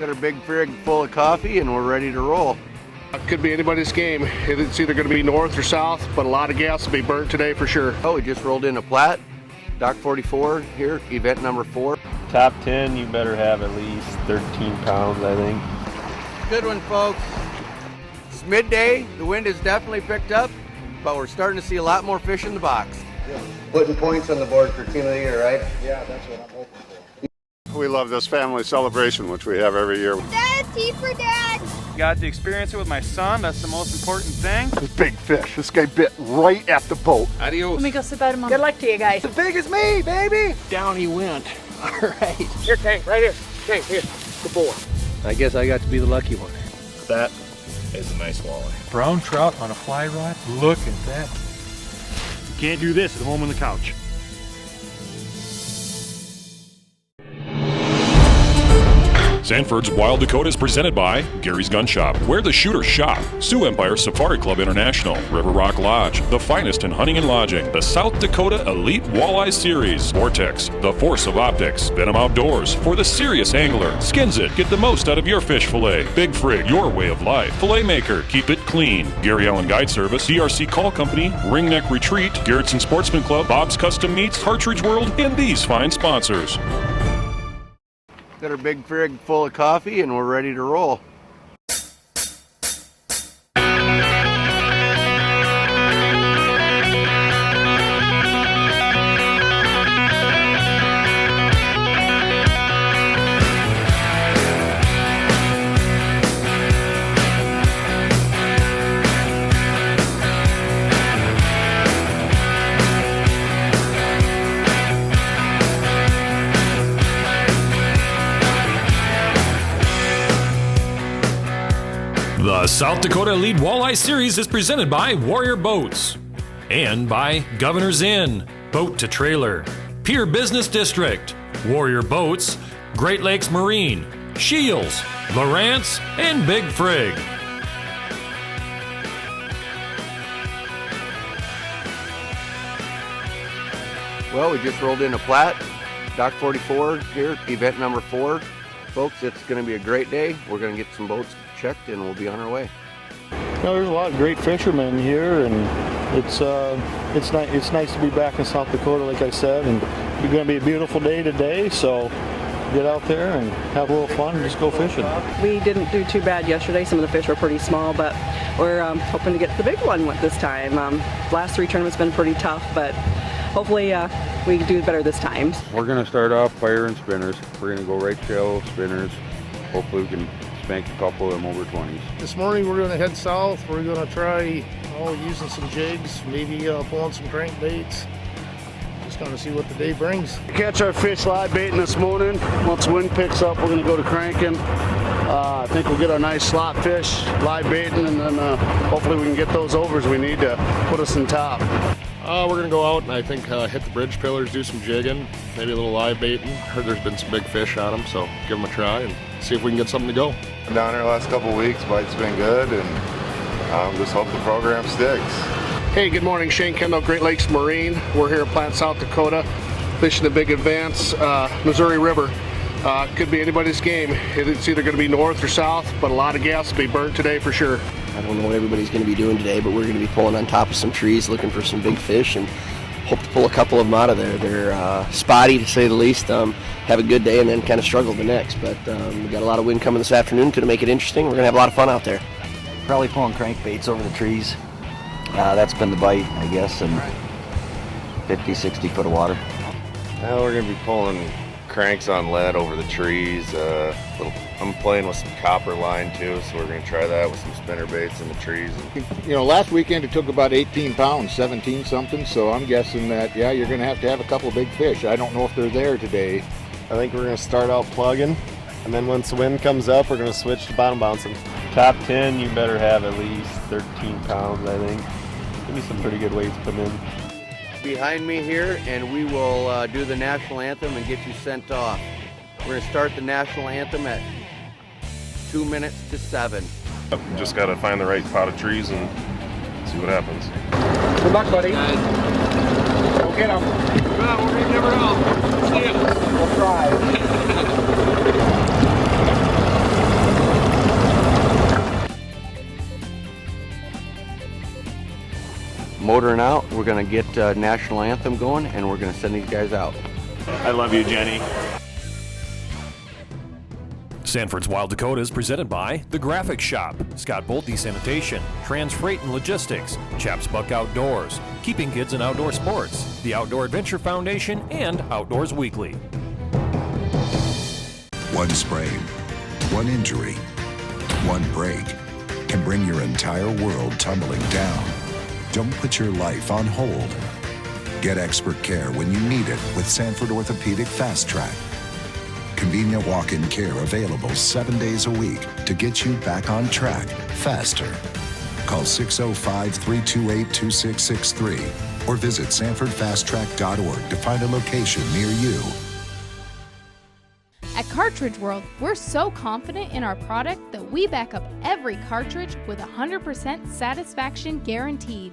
Got our big frig full of coffee and we're ready to roll. It could be anybody's game. It's either going to be north or south, but a lot of gas will be burnt today for sure. Oh, we just rolled into Platte. Dock 44 here, event number 4. Top 10, you better have at least 13 pounds, I think. Good one, folks. It's midday. The wind has definitely picked up, but we're starting to see a lot more fish in the box. Yeah. Putting points on the board for team of the year, right? Yeah, that's what I'm hoping for. We love this family celebration, which we have every year. Dad, tea for Dad! Got to experience it with my son. That's the most important thing. This big fish. This guy bit right at the boat. Adios. Let me go sit by the mom. Good luck to you guys. As big as me, baby! Down he went. All right. Here, Tank, right here. Tank, here. Good boy. I guess I got to be the lucky one. That is a nice walleye. Brown trout on a fly rod. Look at that. You can't do this at home on the couch. Sanford's Wild Dakota is presented by Gary's Gun Shop, Where the Shooters Shop, Sioux Empire Safari Club International, River Rock Lodge, the finest in hunting and lodging, the South Dakota Elite Walleye Series, Vortex, the Force of Optics, Venom Outdoors, for the serious angler, Skins It, get the most out of your fish fillet, Big Frig, your way of life, Fillet Maker, keep it clean, Gary Allen Guide Service, DRC Call Company, Ringneck Retreat, Garrettson Sportsman Club, Bob's Custom Meats, Partridge World, and these fine sponsors. Got our big frig full of coffee and we're ready to roll. The South Dakota Elite Walleye Series is presented by Warrior Boats and by Governor's Inn, Boat to Trailer, Pier Business District, Warrior Boats, Great Lakes Marine, Shields, Lowrance, and Big Frig. Well, we just rolled into Platte, Dock 44 here, event number 4. Folks, it's going to be a great day. We're going to get some boats checked and we'll be on our way. There's a lot of great fishermen here, and it's nice to be back in South Dakota, like I said, and it's going to be a beautiful day today, so get out there and have a little fun and just go fishing. We didn't do too bad yesterday. Some of the fish were pretty small, but we're hoping to get the big one this time. Last 3 tournaments been pretty tough, but hopefully we can do better this time. We're going to start off fire and spinners. We're going to go right shallow spinners. Hopefully we can spank a couple of them over 20s. This morning we're going to head south. We're going to try using some jigs, maybe pulling some crankbaits. Just going to see what the day brings. Catch our fish live baiting this morning. Once the wind picks up, we're going to go to cranking. I think we'll get our nice slot fish live baiting, and then hopefully we can get those overs we need to put us in top. We're going to go out and I think hit the bridge pillars, do some jigging, maybe a little live baiting. Heard there's been some big fish on them, so give them a try and see if we can get something to go. Down here the last couple of weeks, bite's been good, and just hope the program sticks. Hey, good morning. Shane Kendall, Great Lakes Marine. We're here at Platte, South Dakota, fishing the big advance Missouri River. Could be anybody's game. It's either going to be north or south, but a lot of gas will be burnt today for sure. I don't know what everybody's going to be doing today, but we're going to be pulling on top of some trees looking for some big fish and hope to pull a couple of them out of there. They're spotty, to say the least. Have a good day and then kind of struggle the next. But we got a lot of wind coming this afternoon. Going to make it interesting. We're going to have a lot of fun out there. Probably pulling crankbaits over the trees. That's been the bite, I guess, and 50, 60 foot of water. Now we're going to be pulling cranks on lead over the trees. I'm playing with some copper line too, so we're going to try that with some spinner baits in the trees. You know, last weekend it took about 18 pounds, 17 something, so I'm guessing that, yeah, you're going to have a couple of big fish. I don't know if they're there today. I think we're going to start out plugging, and then once the wind comes up, we're going to switch to bottom bouncing. Top 10, you better have at least 13 pounds, I think. Give me some pretty good weights put in. Behind me here, and we will do the national anthem and get you sent off. We're going to start the national anthem at 2 minutes to 7. Just got to find the right pot of trees and see what happens. Good luck, buddy. Go get them. Well, we're going to never know. See ya. We'll try. motoring out. We're going to get national anthem going, and we're going to send these guys out. I love you, Jenny. Sanford's Wild Dakota is presented by The Graphic Shop, Scott Bolte Sanitation, Trans Freight and Logistics, Chaps Buck Outdoors, Keeping Kids in Outdoor Sports, the Outdoor Adventure Foundation, and Outdoors Weekly. One sprain, one injury, one break can bring your entire world tumbling down. Don't put your life on hold. Get expert care when you need it with Sanford Orthopedic Fast Track. Convenient walk-in care available 7 days a week to get you back on track faster. Call 605-328-2663 or visit sanfordfasttrack.org to find a location near you. At Cartridge World, we're so confident in our product that we back up every cartridge with 100% satisfaction guaranteed.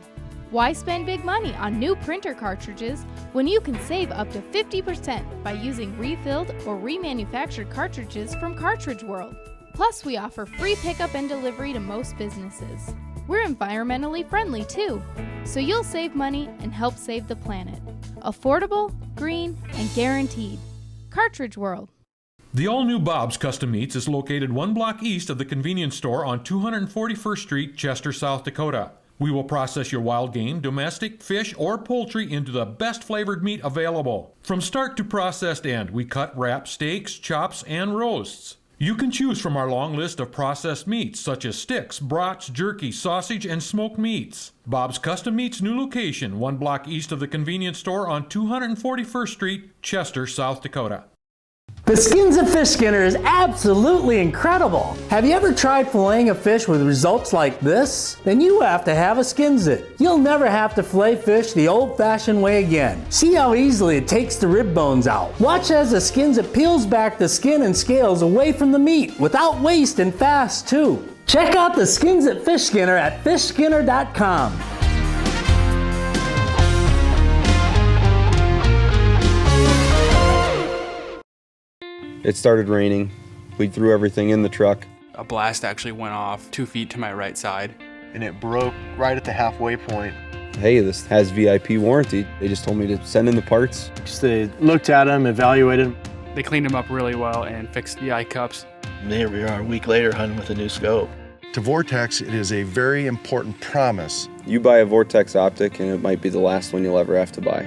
Why spend big money on new printer cartridges when you can save up to 50% by using refilled or remanufactured cartridges from Cartridge World? Plus, we offer free pickup and delivery to most businesses. We're environmentally friendly too, so you'll save money and help save the planet. Affordable, green, and guaranteed. Cartridge World. The all-new Bob's Custom Meats is located 1 block east of the convenience store on 241st Street, Chester, South Dakota. We will process your wild game, domestic, fish, or poultry into the best flavored meat available. From start to processed end, we cut, wrap, steaks, chops, and roasts. You can choose from our long list of processed meats such as sticks, brats, jerky, sausage, and smoked meats. Bob's Custom Meats new location, 1 block east of the convenience store on 241st Street, Chester, South Dakota. The Skins of Fish Skinner is absolutely incredible. Have you ever tried filleting a fish with results like this? Then you have to have a Skins It. You'll never have to fillet fish the old-fashioned way again. See how easily it takes the rib bones out. Watch as the Skins It peels back the skin and scales away from the meat without waste and fast too. Check out the Skins It Fish Skinner at fishskinner.com. It started raining. We threw everything in the truck. A blast actually went off 2 feet to my right side. And it broke right at the halfway point. Hey, this has VIP warranty. They just told me to send in the parts. Just they looked at them, evaluated them. They cleaned them up really well and fixed the eye cups. And here we are a week later hunting with a new scope. To Vortex, it is a very important promise. You buy a Vortex optic and it might be the last one you'll ever have to buy.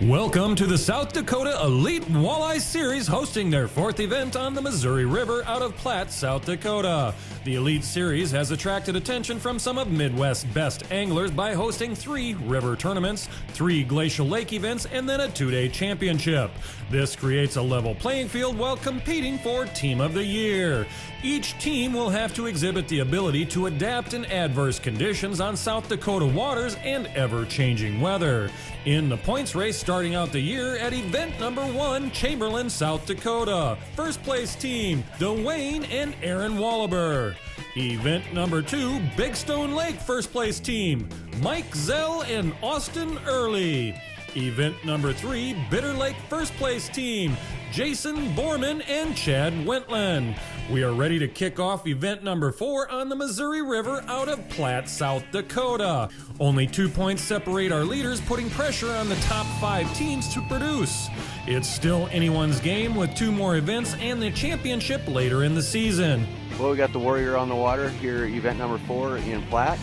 Welcome to the South Dakota Elite Walleye Series, hosting their 4th event on the Missouri River out of Platte, South Dakota. The Elite Series has attracted attention from some of Midwest's best anglers by hosting 3 river tournaments, 3 glacial lake events, and then a 2-day championship. This creates a level playing field while competing for Team of the Year. Each team will have to exhibit the ability to adapt in adverse conditions on South Dakota waters and ever-changing weather. In the points race starting out the year at event number 1, Chamberlain, South Dakota. First place team, Dwayne and Aaron Wallaber. Event number 2, Big Stone Lake first place team, Mike Zell and Austin Early. Event number 3, Bitter Lake first place team, Jason Borman and Chad Wentland. We are ready to kick off event number 4 on the Missouri River out of Platte, South Dakota. Only 2 points separate our leaders, putting pressure on the top 5 teams to produce. It's still anyone's game with 2 more events and the championship later in the season. Well, we got the Warrior on the water here at event number 4 in Platte.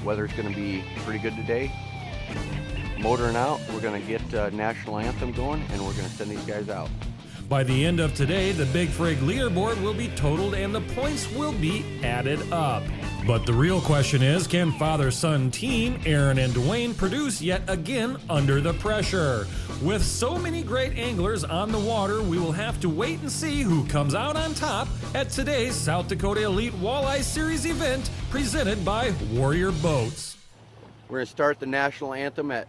Weather's going to be pretty good today. Motoring out, we're going to get national anthem going, and we're going to send these guys out. By the end of today, the Big Frig leaderboard will be totaled and the points will be added up. But the real question is, can father-son team Aaron and Dwayne produce yet again under the pressure? With so many great anglers on the water, we will have to wait and see who comes out on top at today's South Dakota Elite Walleye Series event presented by Warrior Boats. We're going to start the national anthem at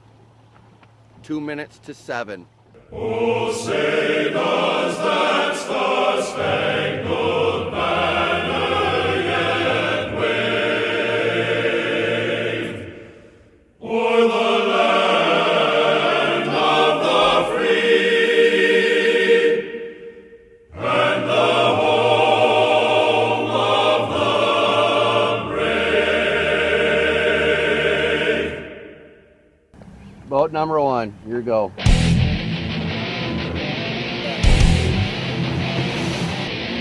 2 minutes to 7. Oh, say does that star-spangled banner yet wave o'er the land of the free and the home of the brave? Boat number 1, here you go.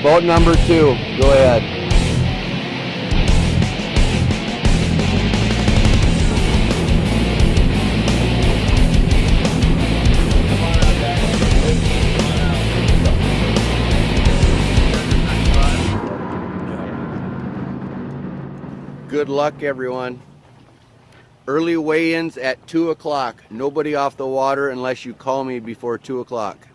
Boat number 2, go ahead. Good luck, everyone. Early weigh-ins at 2 o'clock. Nobody off the water unless you call me before 2 o'clock.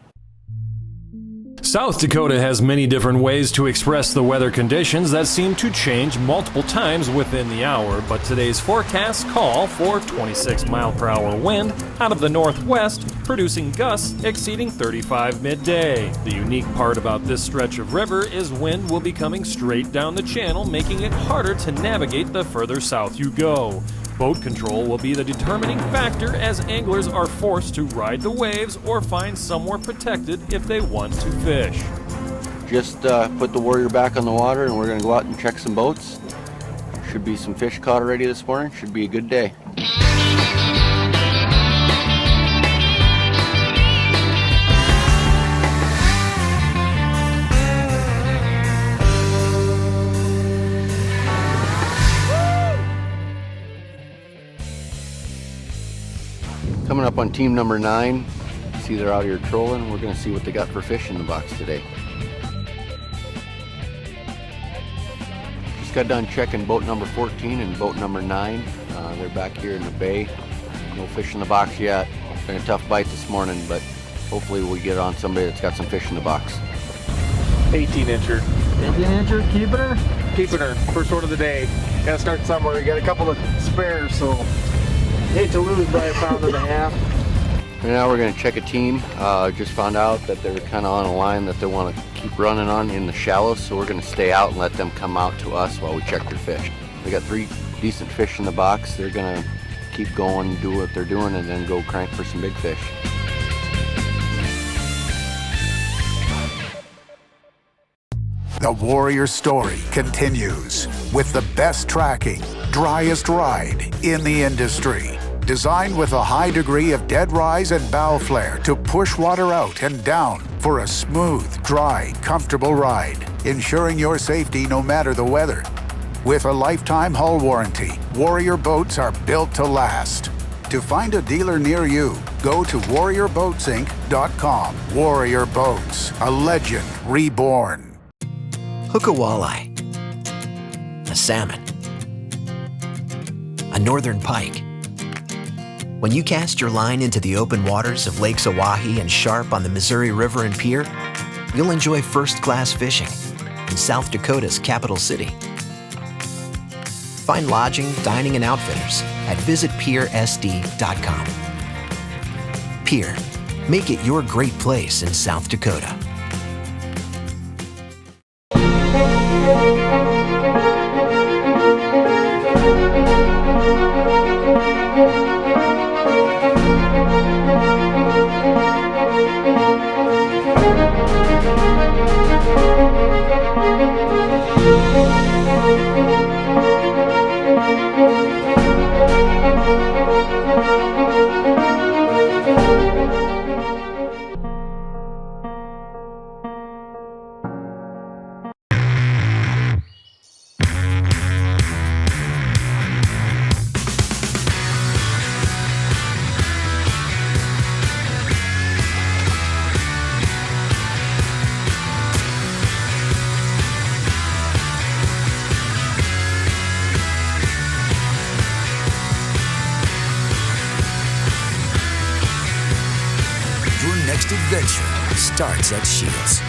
South Dakota has many different ways to express the weather conditions that seem to change multiple times within the hour, but today's forecasts call for 26-mile-per-hour wind out of the northwest, producing gusts exceeding 35 midday. The unique part about this stretch of river is wind will be coming straight down the channel, making it harder to navigate the further south you go. Boat control will be the determining factor as anglers are forced to ride the waves or find somewhere protected if they want to fish. Just put the Warrior back on the water and we're going to go out and check some boats. Should be some fish caught already this morning. Should be a good day. Coming up on team number 9. See they're out here trolling. We're going to see what they got for fish in the box today. Just got done checking boat number 14 and boat number 9. They're back here in the bay. No fish in the box yet. It's been a tough bite this morning, but hopefully we get on somebody that's got some fish in the box. 18-incher. 18-incher, keeping her? Keeping her. First one of the day. Gotta start somewhere. We got a couple of spares, so hate to lose by 1.5 pounds. And now we're going to check a team. Just found out that they're kind of on a line that they want to keep running on in the shallows, so we're going to stay out and let them come out to us while we check their fish. We got 3 decent fish in the box. They're going to keep going, do what they're doing, and then go crank for some big fish. The Warrior story continues with the best tracking, driest ride in the industry. Designed with a high degree of dead rise and bow flare to push water out and down for a smooth, dry, comfortable ride, ensuring your safety no matter the weather. With a lifetime hull warranty, Warrior boats are built to last. To find a dealer near you, go to warriorboatsinc.com. Warrior Boats, a legend reborn. Hook a walleye, a salmon, a northern pike. When you cast your line into the open waters of Lakes Oahe and Sharp on the Missouri River and Pier, you'll enjoy first-class fishing in South Dakota's capital city. Find lodging, dining, and outfitters at visitpiersd.com. Pier, make it your great place in South Dakota. Next adventure starts at Shields.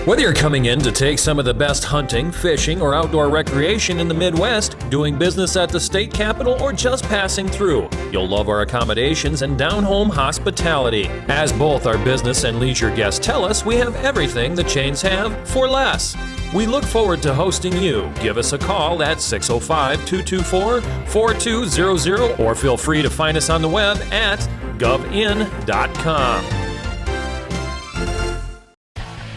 Whether you're coming in to take some of the best hunting, fishing, or outdoor recreation in the Midwest, doing business at the state capitol, or just passing through, you'll love our accommodations and down-home hospitality. As both our business and leisure guests tell us, we have everything the chains have for less. We look forward to hosting you. Give us a call at 605-224-4200 or feel free to find us on the web at govin.com.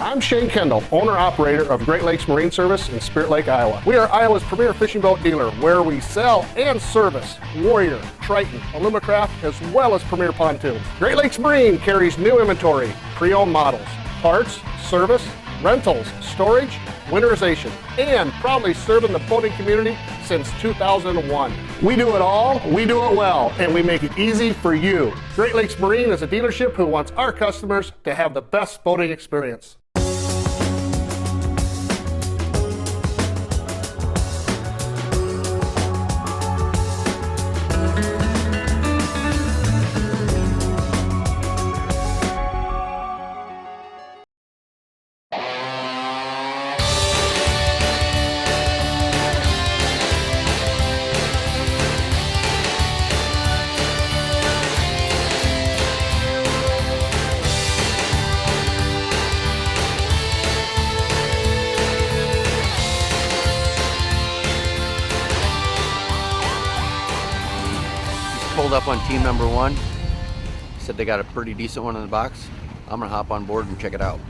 I'm Shane Kendall, owner-operator of Great Lakes Marine Service in Spirit Lake, Iowa. We are Iowa's premier fishing boat dealer, where we sell and service Warrior, Triton, Alumacraft, as well as Premier Pontoons. Great Lakes Marine carries new inventory, pre-owned models, parts, service, rentals, storage, winterization, and proudly serving the boating community since 2001. We do it all, we do it well, and we make it easy for you. Great Lakes Marine is a dealership who wants our customers to have the best boating experience. Pulled up on team number 1. Said they got a pretty decent one in the box. I'm gonna hop on board and check it out.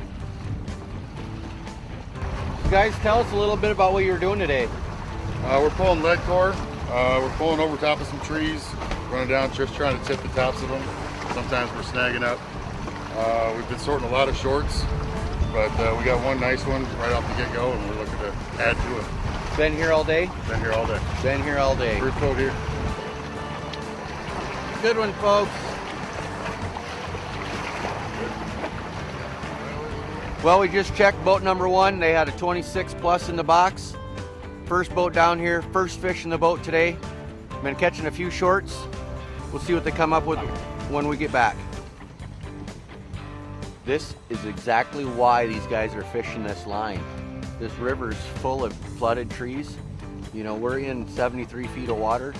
You guys, tell us a little bit about what you're doing today. We're pulling lead core. We're pulling over top of some trees, running down, just trying to tip the tops of them. Sometimes we're snagging up. We've been sorting a lot of shorts, but we got one nice one right off the get-go, and we're looking to add to it. Been here all day? Been here all day. Been here all day. First boat here. Good one, folks. Well, we just checked boat number 1. They had a 26 plus in the box. First boat down here, first fish in the boat today. Been catching a few shorts. We'll see what they come up with when we get back. This is exactly why these guys are fishing this line. This river is full of flooded trees. You know, we're in 73 feet of water.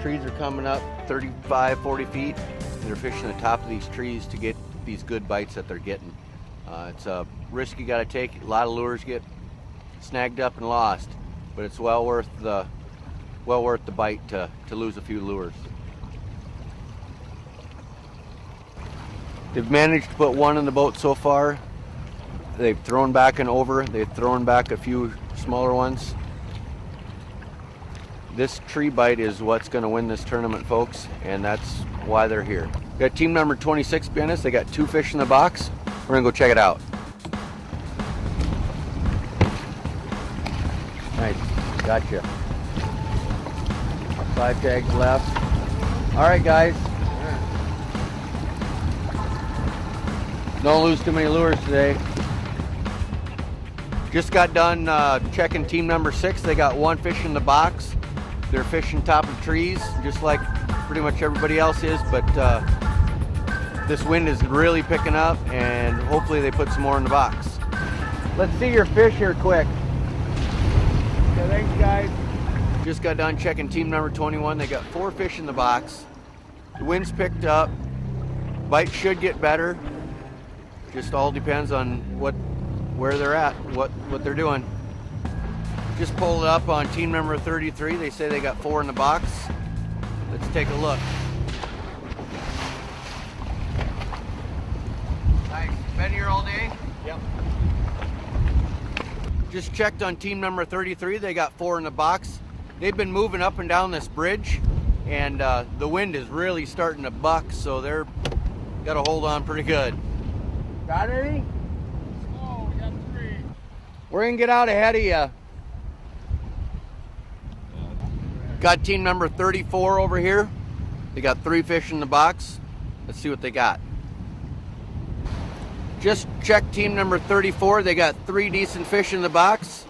Trees are coming up 35, 40 feet. They're fishing the top of these trees to get these good bites that they're getting. It's a risk you got to take. A lot of lures get snagged up and lost, but it's well worth the bite to lose a few lures. They've managed to put one in the boat so far. They've thrown back and over. They've thrown back a few smaller ones. This tree bite is what's going to win this tournament, folks, and that's why they're here. We got team number 26 behind us. They got 2 fish in the box. We're going to go check it out. Nice. Gotcha. 5 tags left. All right, guys. Don't lose too many lures today. Just got done checking team number 6. They got 1 fish in the box. They're fishing top of trees, just like pretty much everybody else is, but this wind is really picking up, and hopefully they put some more in the box. Let's see your fish here quick. Okay, thanks, guys. Just got done checking team number 21. They got 4 fish in the box. The wind's picked up. Bite should get better. Just all depends on where they're at, what they're doing. Just pulled it up on team number 33. They say they got 4 in the box. Let's take a look. Nice. Been here all day? Yep. Just checked on team number 33. They got 4 in the box. They've been moving up and down this bridge, and the wind is really starting to buck, so they're got to hold on pretty good. Got any? Oh, we got 3. We're gonna get out ahead of you. Got team number 34 over here. They got 3 fish in the box. Let's see what they got. Just checked team number 34. They got 3 decent fish in the box.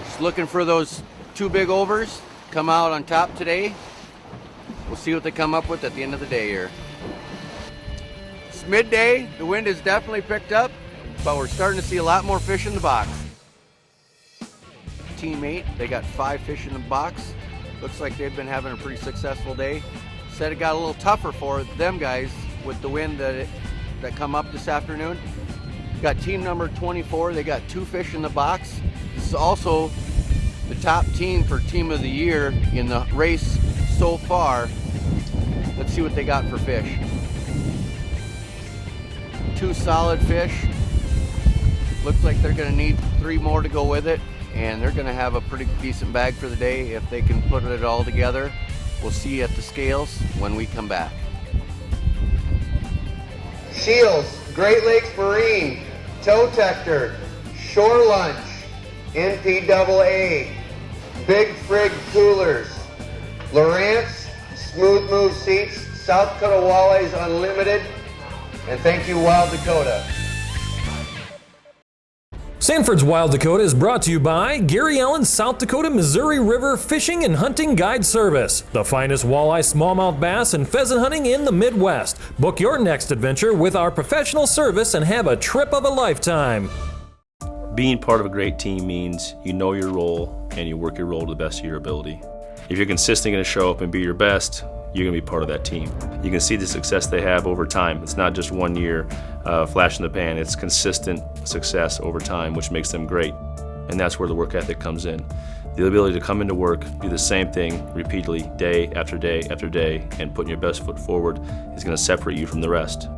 Just looking for those 2 big overs. Come out on top today. We'll see what they come up with at the end of the day here. It's midday. The wind has definitely picked up. but we're starting to see a lot more fish in the box. Team 8, they got 5 fish in the box. Looks like they've been having a pretty successful day. Said it got a little tougher for them guys with the wind that come up this afternoon. Got team number 24, they got 2 fish in the box. This is also the top team for team of the year in the race so far. Let's see what they got for fish. 2 solid fish. Looks like they're gonna need 3 more to go with it, and they're gonna have a pretty decent bag for the day if they can put it all together. We'll see you at the scales when we come back. Shields, Great Lakes Marine, Toe Tector, Shore Lunch, NPAA, Big Frig Coolers, Lowrance, Smooth Move Seats, South Dakota Walleyes Unlimited, and thank you Wild Dakota. Sanford's Wild Dakota is brought to you by Gary Allen's South Dakota Missouri River Fishing and Hunting Guide Service, the finest walleye, smallmouth bass, and pheasant hunting in the Midwest. Book your next adventure with our professional service and have a trip of a lifetime. Being part of a great team means you know your role and you work your role to the best of your ability. If you're consistently going to show up and be your best, you're going to be part of that team. You can see the success they have over time. It's not just 1 year flash in the pan, it's consistent success over time, which makes them great. And that's where the work ethic comes in. The ability to come into work, do the same thing repeatedly, day after day after day, and putting your best foot forward is going to separate you from the rest.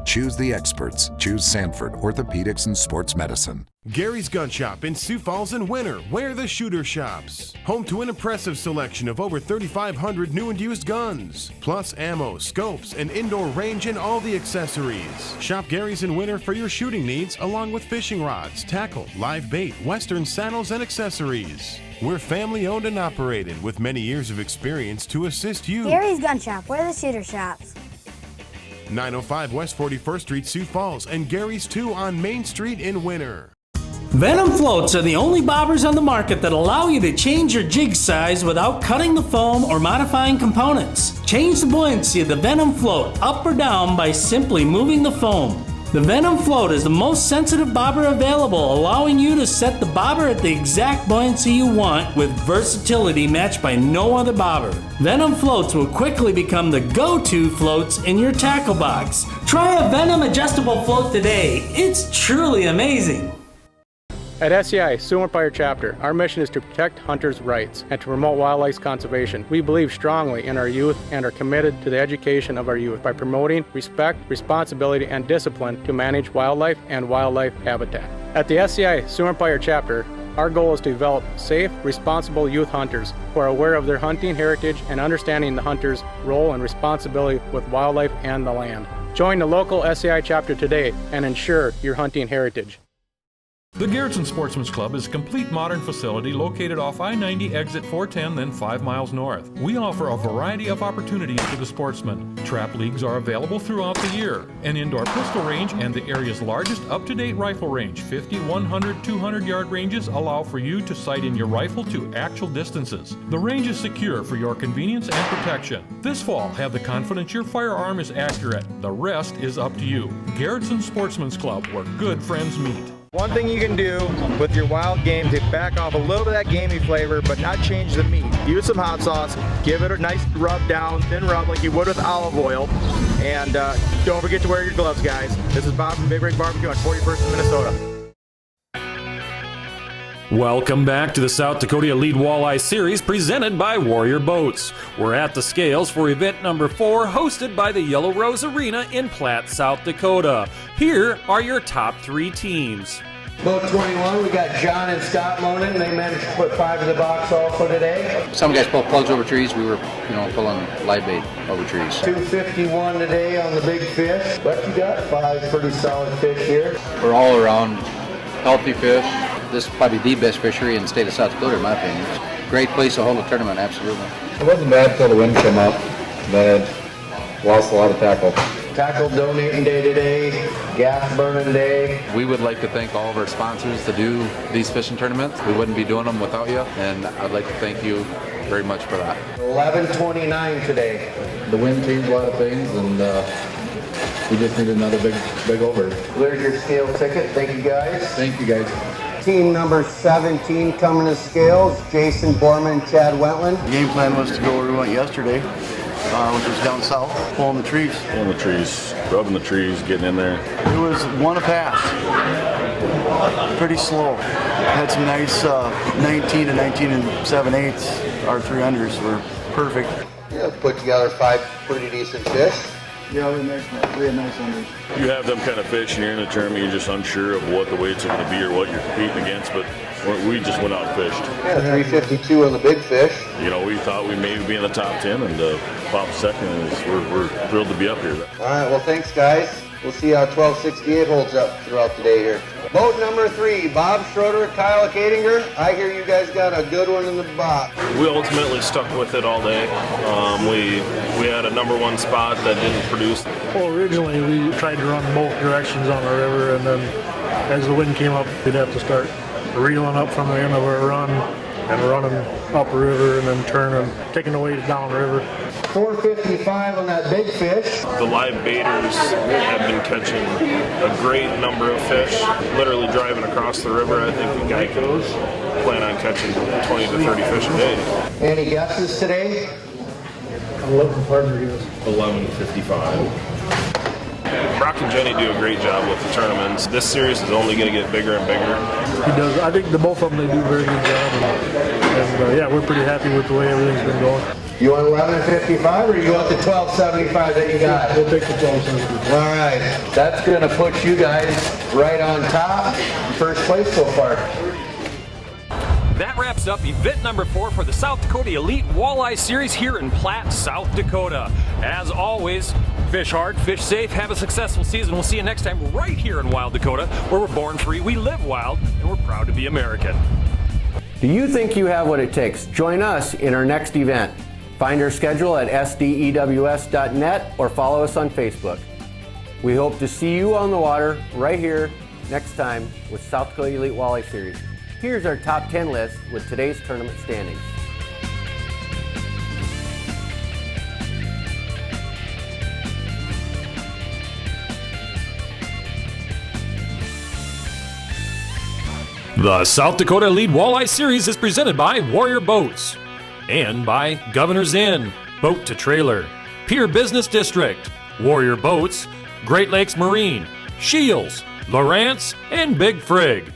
Choose the experts. Choose Sanford Orthopedics and Sports Medicine. Gary's Gun Shop in Sioux Falls and Winter, where the shooter shops. Home to an impressive selection of over 3,500 new and used guns, plus ammo, scopes, and indoor range and all the accessories. Shop Gary's in Winter for your shooting needs, along with fishing rods, tackle, live bait, western saddles, and accessories. We're family owned and operated with many years of experience to assist you. Gary's Gun Shop, where the shooter shops. 905 West 41st Street, Sioux Falls, and Gary's 2 on Main Street in Winter. Venom floats are the only bobbers on the market that allow you to change your jig size without cutting the foam or modifying components. Change the buoyancy of the Venom float up or down by simply moving the foam. The Venom float is the most sensitive bobber available, allowing you to set the bobber at the exact buoyancy you want with versatility matched by no other bobber. Venom floats will quickly become the go-to floats in your tackle box. Try a Venom adjustable float today. It's truly amazing. At SCI, Sioux Empire Chapter, our mission is to protect hunters' rights and to promote wildlife conservation. We believe strongly in our youth and are committed to the education of our youth by promoting respect, responsibility, and discipline to manage wildlife and wildlife habitat. At the SCI Sioux Empire Chapter, our goal is to develop safe, responsible youth hunters who are aware of their hunting heritage and understanding the hunter's role and responsibility with wildlife and the land. Join the local SCI chapter today and ensure your hunting heritage. The Garrettson Sportsman's Club is a complete modern facility located off I-90 exit 410, then 5 miles north. We offer a variety of opportunities for the sportsman. Trap leagues are available throughout the year. An indoor pistol range and the area's largest up-to-date rifle range, 50, 100, 200-yard ranges allow for you to sight in your rifle to actual distances. The range is secure for your convenience and protection. This fall, have the confidence your firearm is accurate. The rest is up to you. Garrettson Sportsman's Club, where good friends meet. One thing you can do with your wild game to back off a little bit of that gamey flavor, but not change the meat. Use some hot sauce, give it a nice rub down, thin rub like you would with olive oil, and don't forget to wear your gloves, guys. This is Bob from Big Rig Barbecue on 41st in Minnesota. Welcome back to the South Dakota Elite Walleye Series presented by Warrior Boats. We're at the scales for event number 4, hosted by the Yellow Rose Arena in Platte, South Dakota. Here are your top 3 teams. Boat 21, we got John and Scott Monin. They managed to put 5 in the box also today. Some guys pull plugs over trees. We were, pulling live bait over trees. 251 today on the big fish, but you got 5 pretty solid fish here. We're all around healthy fish. This is probably the best fishery in the state of South Dakota, in my opinion. Great place to hold a tournament, absolutely. It wasn't bad until the wind came up, but lost a lot of tackle. Tackle donating day today, gas burning day. We would like to thank all of our sponsors to do these fishing tournaments. We wouldn't be doing them without you, and I'd like to thank you very much for that. 11:29 today. The wind changed a lot of things, and We just need another big over. There's your scale ticket. Thank you guys. Thank you guys. Team number 17 coming to scales, Jason Borman, Chad Wentland. The game plan was to go where we went yesterday, which was down south, pulling the trees. Pulling the trees, rubbing the trees, getting in there. It was one a pass. Pretty slow. Had some nice 19 to 19 and 7/8. Our 300s were perfect. Yeah, put together 5 pretty decent fish. Yeah, we had nice unders. You have them kind of fish and you're in a tournament, you're just unsure of what the weights are going to be or what you're competing against, but we just went out and fished. Yeah, 352 on the big fish. You know, we thought we maybe be in the top 10 and pop second, and we're thrilled to be up here. All right, well, thanks, guys. We'll see how 1268 holds up throughout the day here. Boat number 3, Bob Schroeder, Kyle Kadinger. I hear you guys got a good one in the box. We ultimately stuck with it all day. We had a number 1 spot that didn't produce. Well, originally we tried to run both directions on the river, and then as the wind came up, we'd have to start reeling up from the end of our run and running upriver and then turning, taking the weight downriver. 455 on that big fish. The live baiters have been catching a great number of fish. Literally driving across the river, I think the Geicos plan on catching 20 to 30 fish a day. Any guesses today? 11:55. Brock and Jenny do a great job with the tournaments. This series is only going to get bigger and bigger. He does. I think both of them, they do a very good job. And yeah, we're pretty happy with the way everything's been going. You want 1155 or you want the 1275 that you got? We'll take the 1275. All right. That's going to put you guys right on top. First place so far. That wraps up event number 4 for the South Dakota Elite Walleye Series here in Platte, South Dakota. As always, fish hard, fish safe, have a successful season. We'll see you next time right here in Wild Dakota, where we're born free, we live wild, and we're proud to be American. Do you think you have what it takes? Join us in our next event. Find our schedule at sdews.net or follow us on Facebook. We hope to see you on the water right here next time with South Dakota Elite Walleye Series. Here's our top 10 list with today's tournament standings. The South Dakota Elite Walleye Series is presented by Warrior Boats and by Governor's Inn, Boat to Trailer, Pier Business District, Warrior Boats, Great Lakes Marine, Shields, Lowrance, and Big Frig.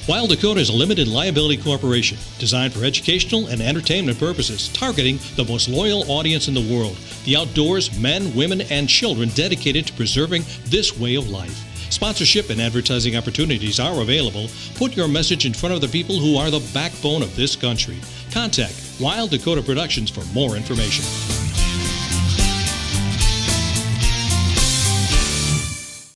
Wild Dakota is a limited liability corporation designed for educational and entertainment purposes, targeting the most loyal audience in the world, the outdoors, men, women, and children dedicated to preserving this way of life. Sponsorship and advertising opportunities are available. Put your message in front of the people who are the backbone of this country. Contact Wild Dakota Productions for more information.